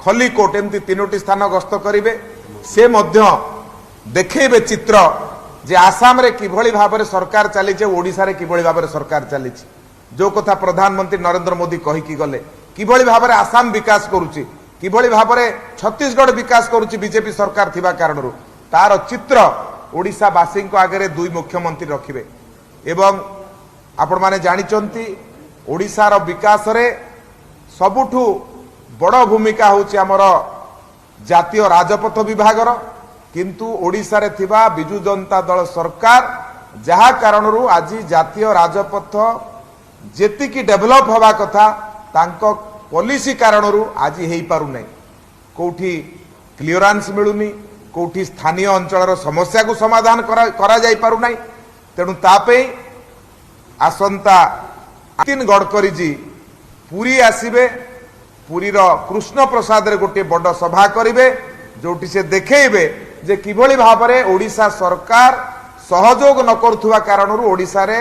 खलिकोट एमती तीनोटी स्थान गस्त करेंगे से देखेबे चित्र जे आसाम रे किभली भाव में सरकार चली ओडिशा रे किभली भाव में सरकार चली जो कथा प्रधानमंत्री नरेंद्र मोदी कहीकि गले किभली भाव में आसाम विकास करुच्ची किभली भाव में छत्तीसगढ़ विकास करुच्ची बीजेपी सरकार थिबा कारणरू तार चित्र ओडिशावासी आगे दुई मुख्यमंत्री रखिबे एवं आपण माने जानिचंती ओडिशार विकास रे सबुठु बड़ भूमिका होची हमर जातीय राजपथ विभागर किंतु ओडिशा रे थिबा बिजु जनता दल सरकार जहा कारणरू आज जातीय राजपथ जेतिकी डेभलप हवा कथा तांको पॉलिसी कारणरू आज हेई पारु नै कोठी क्लियरेंस मिलुनी कोठी स्थानीय अंचलर समस्या को समाधान करा जाई पारु नै तेणु तापे आसंता नितिन गडकरी जी पुरी आसीबे पुरीर कृष्ण प्रसाद रे गोटे बड़ सभा करिवे जोटी से देखेबे जे किभली भाव में ओडिशा सरकार सहयोग न करुवा कारणरू ओडिशा रे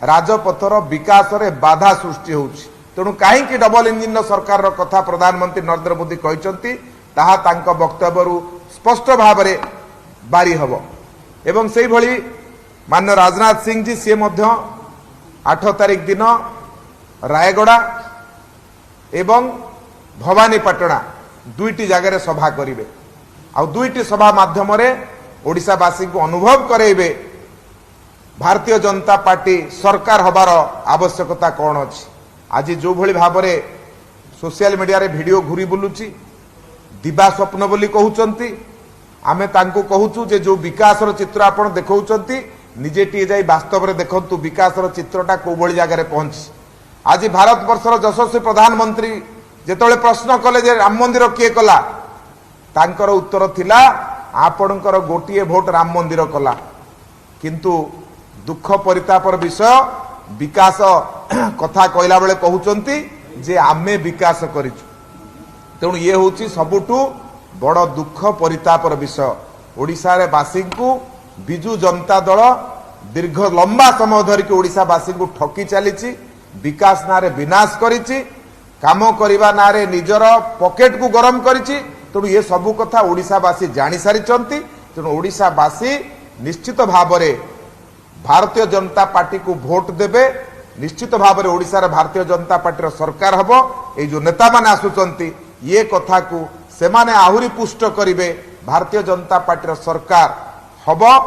राजपथर विकास रे बाधा सृष्टि होउछि तेणु कहीं डबल इंजिन सरकार रो कथा प्रधानमंत्री नरेंद्र मोदी कहते ताहा तांको वक्तव्यरू स्पष्ट भाव में बारी हबो एवं सेही भली माननीय राजनाथ सिंह जी सी 8 तारिख दिन रायगड़ा एवं भवानीपाटना दुईटी जगह सभा करेंगे आ दुईटी सभा माध्यम ओडिशावासी को अनुभव करेबे भारतीय जनता पार्टी सरकार हबार आवश्यकता कौन अच्छी आज जो भली भाव में सोशल मीडिया रे वीडियो घूरी बुलुची दिबा स्वप्न बोली कहउचंती आमे तांको कहूचु जे जो विकास चित्र आपण देखौचंती निजे टी जाई वास्तव में देखंतु विकास चित्रटा को भली जगह पहुंची आज भारत वर्षर यशस्वी प्रधानमंत्री जेतोले प्रश्न कले जे राम मंदिर किए कला तांकर उत्तर थिला आपणकर गोटिए भोट राम मंदिर कला किंतु दुख परितापर विषय विकास कथा कहला बेले कहउचंती जे आमे विकास करिछु तेणु ये होची सबुठु बड़ दुख परितापर विषय ओडिशा रे वासी को बिजु जनता दल दीर्घ लंबा समय धरिक ओडिशावासी को ठकी चली विकास नारे विनाश करिछि काम करिबा नारे निजर पॉकेट को गरम करिछि तेणु ये सबु कथा ओडिशावासी जानि सारिचंती तेणु ओडिशावासी निश्चित भाव में भारतीय जनता पार्टी को भोट देबे निश्चित भाव में ओडिशा रे भारतीय जनता पार्टी सरकार हबो ए जो नेता माने आसुचंती ये कथा को सेमाने आहुरी पुष्ट करिवे भारतीय जनता पार्टी सरकार हबो।